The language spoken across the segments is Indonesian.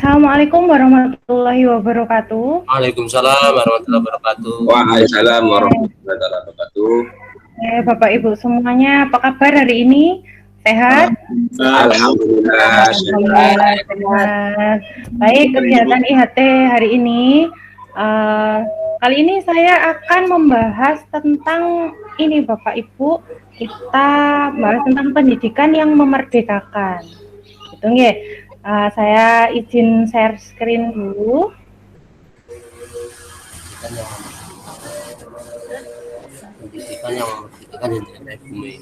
Assalamualaikum warahmatullahi wabarakatuh. Waalaikumsalam warahmatullahi wabarakatuh. Waalaikumsalam warahmatullahi wabarakatuh. Bapak Ibu semuanya, apa kabar hari ini? Sehat? Alhamdulillah. Sehat. Baik, kegiatan IHT hari ini. Kali ini saya akan membahas tentang ini Bapak Ibu. Kita bahas tentang pendidikan yang memerdekakan. Gitu nggih. Saya izin share screen dulu. Pendidikan yang memerdekakan yang bumi.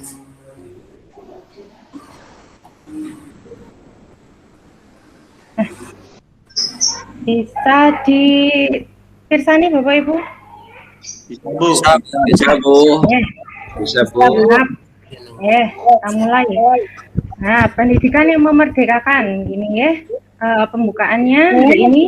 Bisa dipirsani Bapak Ibu? Bisa Bu. Bisa Bu. Kita mulai. Nah, pendidikan yang memerdekakan, gini ya, pembukaannya hari ini.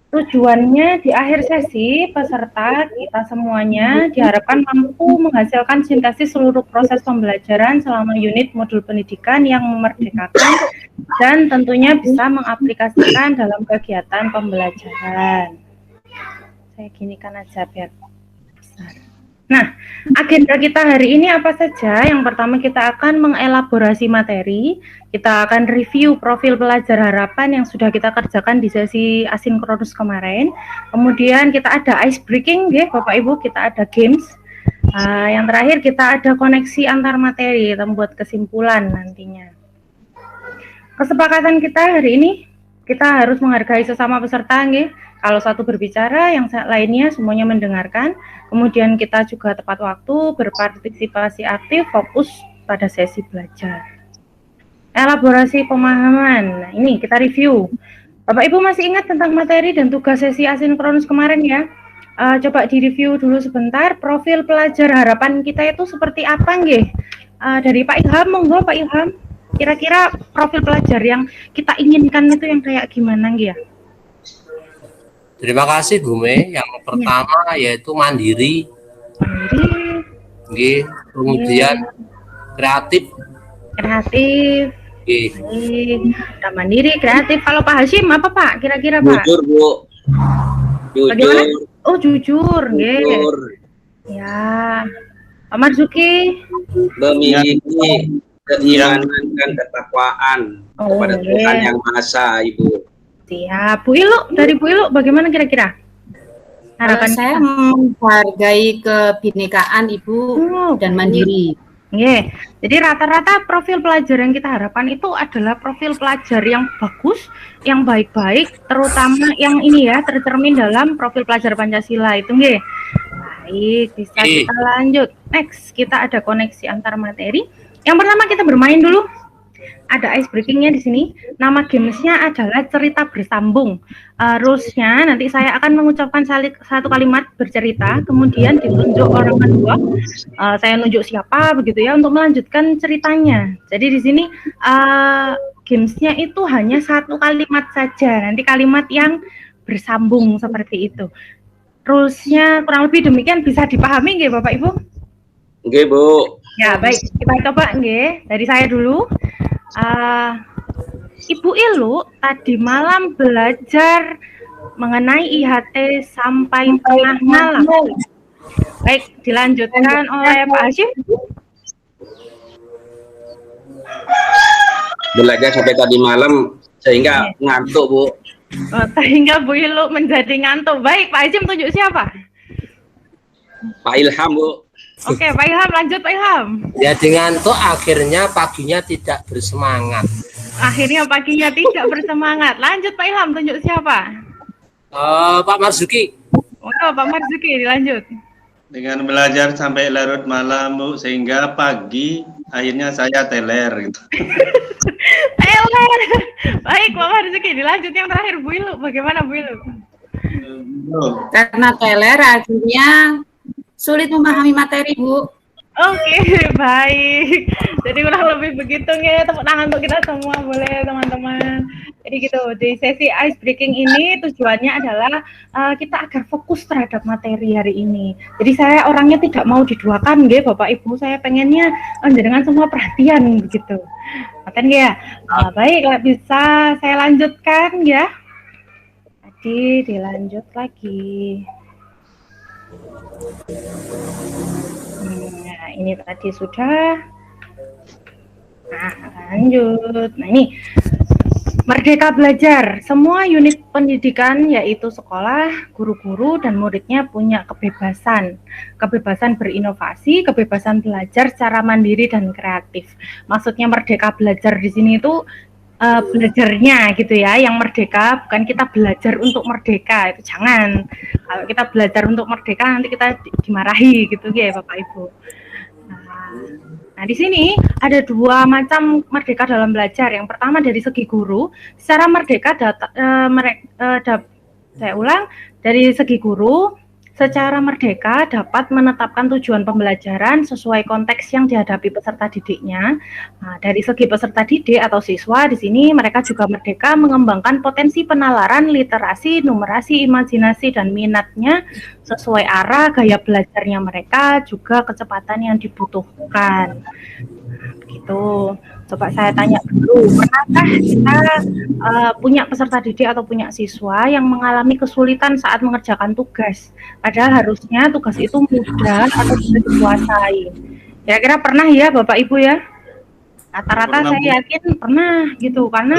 Tujuannya di akhir sesi, peserta kita semuanya diharapkan mampu menghasilkan sintesis seluruh proses pembelajaran selama unit modul pendidikan yang memerdekakan dan tentunya bisa mengaplikasikan dalam kegiatan pembelajaran. Saya ginikan aja biar besar. Nah, agenda kita hari ini apa saja? Yang pertama kita akan mengelaborasi materi, kita akan review profil pelajar harapan yang sudah kita kerjakan di sesi asinkronus kemarin. Kemudian kita ada ice breaking, ya Bapak Ibu, kita ada games. Yang terakhir kita ada koneksi antar materi, kita membuat kesimpulan nantinya. Kesepakatan kita hari ini, kita harus menghargai sesama peserta, ya. Kalau satu berbicara, yang lainnya semuanya mendengarkan. Kemudian kita juga tepat waktu, berpartisipasi aktif, fokus pada sesi belajar. Elaborasi pemahaman. Nah, ini kita review. Bapak Ibu masih ingat tentang materi dan tugas sesi asinkronus kemarin ya? Coba direview dulu sebentar. Profil pelajar harapan kita itu seperti apa nggih? Dari Pak Ilham, monggo Pak Ilham. Kira-kira profil pelajar yang kita inginkan itu yang kayak gimana nggih ya? Terima kasih Bu Mei. Yang pertama yaitu mandiri. Nggih, kemudian kreatif. Kreatif. Nggih. Ada mandiri, kreatif. Kalau Pak Hashim apa Pak? Kira-kira Pak? Jujur Bu. Jujur. Bagaimana? Oh jujur, nggih. Jujur. Ya. Pak Marzuki. Memiliki keimanan dan ketakwaan kepada Tuhan Yang Maha Esa, Ibu. Siap. Bu Ilu, dari Bu Ilu bagaimana kira-kira? Harapan saya menghargai kebinekaan Ibu dan mandiri. Yeah. Jadi rata-rata profil pelajar yang kita harapkan itu adalah profil pelajar yang bagus, yang baik-baik, terutama yang ini ya tercermin dalam profil pelajar Pancasila itu nggih. Baik, bisa kita lanjut. Next, kita ada koneksi antar materi. Yang pertama kita bermain dulu. Ada ice breakingnya di sini. Nama gamesnya adalah cerita bersambung. Rulesnya nanti saya akan mengucapkan satu kalimat bercerita, kemudian ditunjuk orang kedua. Saya nunjuk siapa begitu ya untuk melanjutkan ceritanya. Jadi di sini gamesnya itu hanya satu kalimat saja. Nanti kalimat yang bersambung seperti itu. Rulesnya kurang lebih demikian, bisa dipahami nggih Bapak Ibu? Nggih Bu. Ya baik, kita coba nggih. Dari saya dulu. Ibu Ilu tadi malam belajar mengenai IHT sampai tengah malam. Baik, dilanjutkan oleh Pak Hashim. Belajar sampai tadi malam sehingga ngantuk Bu. Sehingga Bu Ilu menjadi ngantuk. Baik, Pak Hashim tunjuk siapa? Pak Ilham Bu. Oke, Pak Ilham, lanjut Pak Ilham. Ya dengan tuh akhirnya paginya tidak bersemangat. Akhirnya paginya tidak bersemangat. Lanjut Pak Ilham, tunjuk siapa? Pak Marzuki. Oh, Pak Marzuki, dilanjut. Dengan belajar sampai larut malam Bu, sehingga pagi akhirnya saya teler gitu. Teler. Baik, Pak Marzuki, dilanjut yang terakhir Bu Ilu. Bagaimana Bu Ilu? Karena teler akhirnya sulit memahami materi, Bu. Oke, baik. Jadi kurang lebih begitu ya, tepuk tangan untuk kita semua boleh teman-teman. Jadi gitu, di sesi ice breaking ini tujuannya adalah kita agar fokus terhadap materi hari ini. Jadi saya orangnya tidak mau diduakan nggih Bapak Ibu, saya pengennya dengan semua perhatian begitu. Maten ya. Baik, bisa saya lanjutkan ya. tadi dilanjut lagi. Nah, ini tadi sudah. Nah, lanjut. Nah, ini Merdeka Belajar. Semua unit pendidikan yaitu sekolah, guru-guru, dan muridnya punya kebebasan. Kebebasan berinovasi, kebebasan belajar secara mandiri dan kreatif. Maksudnya Merdeka Belajar di sini itu belajarnya gitu ya, yang merdeka, bukan kita belajar untuk merdeka, itu jangan. Kalau kita belajar untuk merdeka nanti kita dimarahi gitu ya Bapak Ibu. Nah, di sini ada dua macam merdeka dalam belajar. Yang pertama dari segi guru, secara merdeka saya ulang, dari segi guru secara merdeka dapat menetapkan tujuan pembelajaran sesuai konteks yang dihadapi peserta didiknya. Nah, dari segi peserta didik atau siswa di sini mereka juga merdeka mengembangkan potensi penalaran, literasi, numerasi, imajinasi, dan minatnya sesuai arah gaya belajarnya mereka, juga kecepatan yang dibutuhkan. Gitu. Coba saya tanya dulu, pernahkah kita punya peserta didik atau punya siswa yang mengalami kesulitan saat mengerjakan tugas? Padahal harusnya tugas itu mudah atau bisa dikuasai. Kira-kira pernah ya Bapak Ibu ya? Rata-rata saya yakin pernah gitu, karena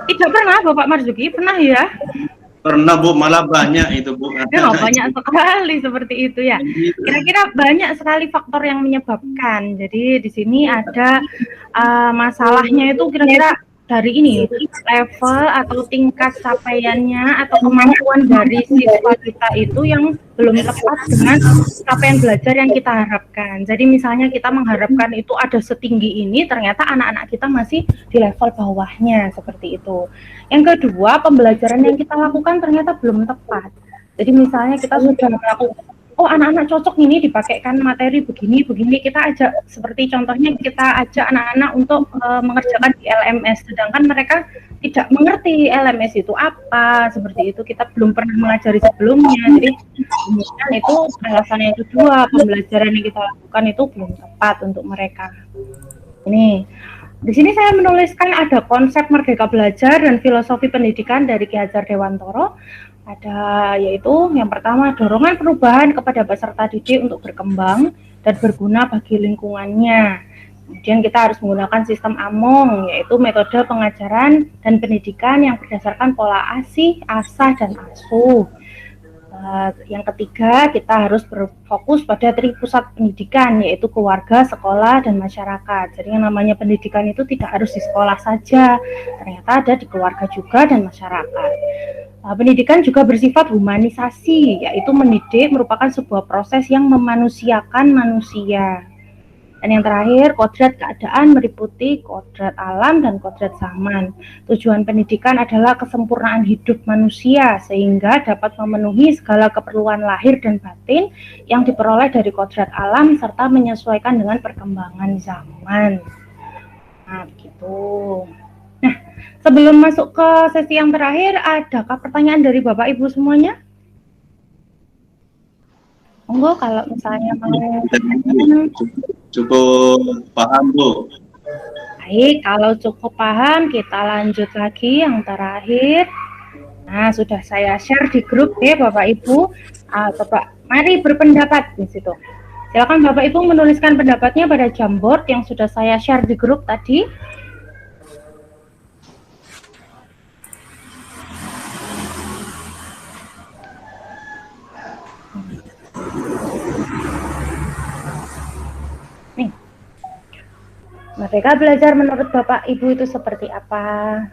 tidak pernah Bapak Marzuki, pernah ya? Pernah Bu, malah banyak itu Bu. Ya, banyak sekali seperti itu ya. Kira-kira banyak sekali faktor yang menyebabkan. Jadi di sini ada masalahnya itu kira-kira dari ini level atau tingkat capaiannya atau kemampuan dari siswa kita itu yang belum tepat dengan capaian belajar yang kita harapkan. Jadi misalnya kita mengharapkan itu ada setinggi ini, ternyata anak-anak kita masih di level bawahnya seperti itu. Yang kedua, pembelajaran yang kita lakukan ternyata belum tepat. Jadi misalnya kita sudah melakukan, oh anak-anak cocok ini dipakaikan materi begini, kita ajak, seperti contohnya kita ajak anak-anak untuk mengerjakan di LMS, sedangkan mereka tidak mengerti LMS itu apa, seperti itu, kita belum pernah mengajari sebelumnya. Jadi kemudian itu alasan yang kedua, pembelajaran yang kita lakukan itu belum tepat untuk mereka. Ini di sini saya menuliskan ada konsep Merdeka Belajar dan filosofi pendidikan dari Ki Hajar Dewantoro. Ada yaitu yang pertama, dorongan perubahan kepada peserta didik untuk berkembang dan berguna bagi lingkungannya. Kemudian kita harus menggunakan sistem AMONG, yaitu metode pengajaran dan pendidikan yang berdasarkan pola ASIH, ASAH, dan ASUH. Yang ketiga, kita harus berfokus pada tripusat pendidikan, yaitu keluarga, sekolah, dan masyarakat. Jadi yang namanya pendidikan itu tidak harus di sekolah saja, ternyata ada di keluarga juga dan masyarakat. Pendidikan juga bersifat humanisasi, yaitu mendidik merupakan sebuah proses yang memanusiakan manusia. Dan yang terakhir, kodrat keadaan meliputi kodrat alam dan kodrat zaman. Tujuan pendidikan adalah kesempurnaan hidup manusia sehingga dapat memenuhi segala keperluan lahir dan batin yang diperoleh dari kodrat alam serta menyesuaikan dengan perkembangan zaman. Nah, begitu. Nah, sebelum masuk ke sesi yang terakhir, adakah pertanyaan dari Bapak Ibu semuanya? Monggo kalau misalnya mau. Cukup paham Bu. Baik, kalau cukup paham kita lanjut lagi yang terakhir. Nah, sudah saya share di grup ya Bapak Ibu. Coba mari berpendapat di situ. Silakan Bapak Ibu menuliskan pendapatnya pada Jamboard yang sudah saya share di grup tadi. Nih, Merdeka Belajar menurut Bapak Ibu itu seperti apa?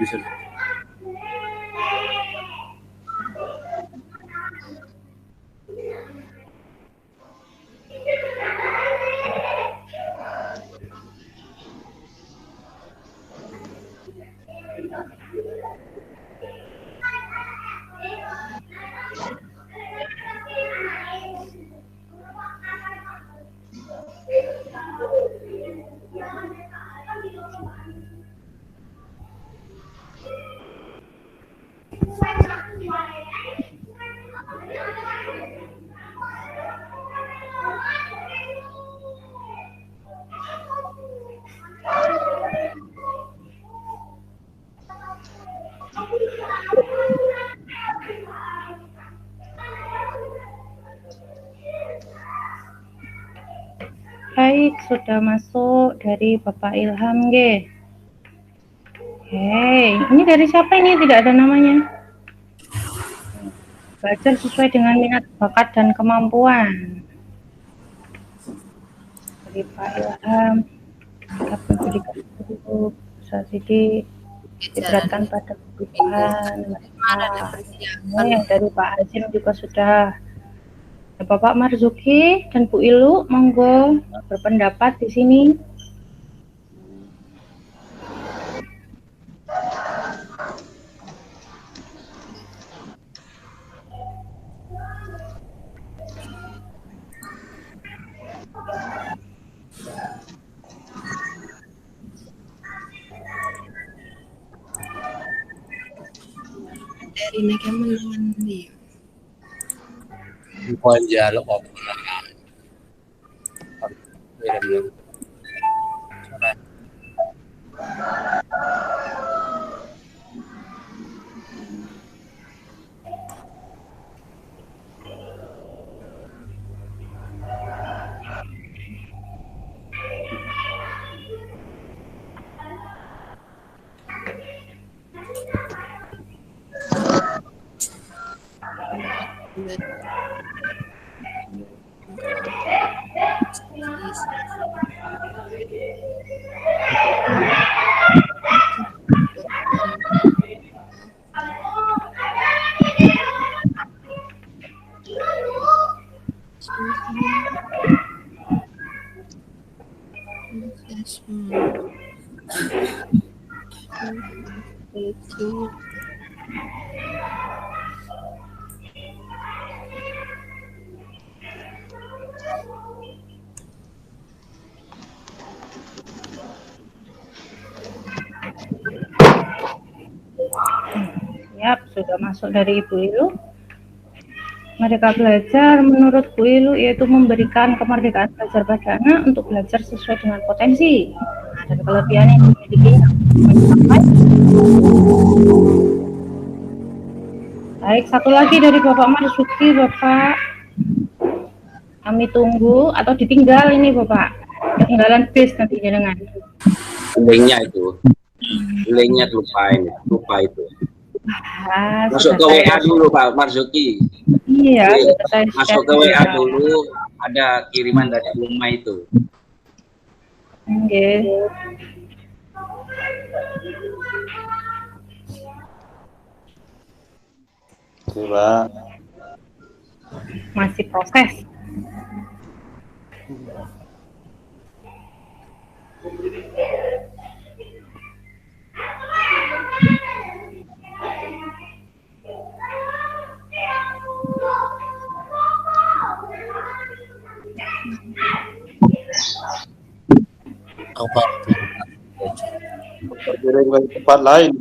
Bisa. baik, sudah masuk dari Bapak Ilham, nggih. Hei, ini dari siapa ini? Tidak ada namanya. Belajar sesuai dengan minat, bakat, dan kemampuan. Dari Pak Ilham, dapat berikan guru, bisa jadi diberatkan pada kebutuhan. Ini yang dari Pak Azim juga sudah. Bapak Marzuki dan Bu Ilu, monggo berpendapat di sini. Dari Megaman dia. Bukan jaluk apa. Yap, sudah masuk dari Ibu Ilu. Merdeka belajar menurut Bu Ilu yaitu memberikan kemerdekaan belajar pada anak untuk belajar sesuai dengan potensi dan kelebihan yang dimiliki. Baik, satu lagi dari Bapak Marzuki, Bapak. Kami tunggu atau ditinggal ini Bapak. Ketinggalan bis nanti dengan. Linknya itu. Linknya lupa itu. Masuk ke WA dulu Pak Marzuki. Iya, masuk ke WA dulu, ada kiriman dari rumah itu. Oke. Pak. Masih proses. Apa? Kirim ke tempat lain.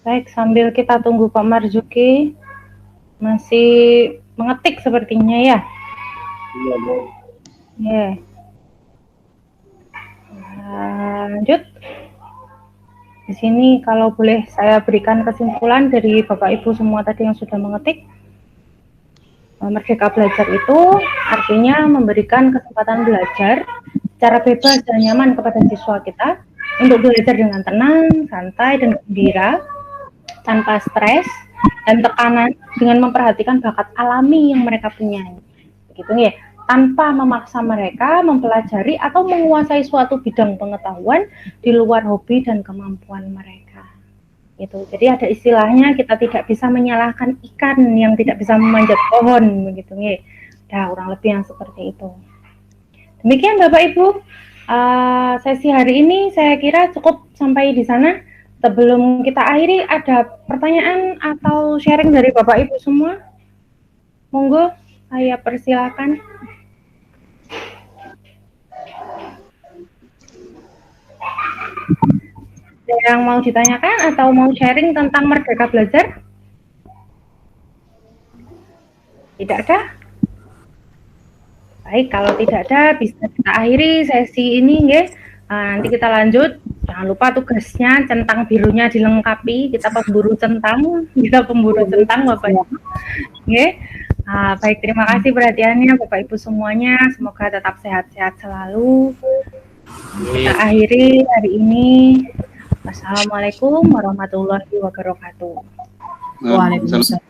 Baik, sambil kita tunggu Pak Marzuki masih mengetik sepertinya ya. Iya, Bu. Ya. Lanjut. Di sini kalau boleh saya berikan kesimpulan dari Bapak Ibu semua tadi yang sudah mengetik. Merdeka belajar itu artinya memberikan kesempatan belajar secara bebas dan nyaman kepada siswa kita untuk belajar dengan tenang, santai, dan gembira, tanpa stres dan tekanan, dengan memperhatikan bakat alami yang mereka punya. Begitu ya, tanpa memaksa mereka mempelajari atau menguasai suatu bidang pengetahuan di luar hobi dan kemampuan mereka. Gitu. Jadi ada istilahnya kita tidak bisa menyalahkan ikan yang tidak bisa memanjat pohon, begitu ya. Nah, kurang lebih yang seperti itu. Demikian Bapak Ibu, sesi hari ini saya kira cukup sampai di sana. sebelum kita akhiri, ada pertanyaan atau sharing dari Bapak Ibu semua? Monggo, saya persilakan. Ada yang mau ditanyakan atau mau sharing tentang Merdeka Belajar? Tidak ada? Baik, kalau tidak ada, bisa kita akhiri sesi ini, ya. Nanti kita lanjut. Jangan lupa tugasnya, centang birunya dilengkapi. Kita pemburu centang, Bapak Ibu. Ya. Baik, terima kasih perhatiannya Bapak Ibu semuanya. Semoga tetap sehat-sehat selalu. Kita akhiri hari ini. Wassalamualaikum warahmatullahi wabarakatuh. Waalaikumsalam.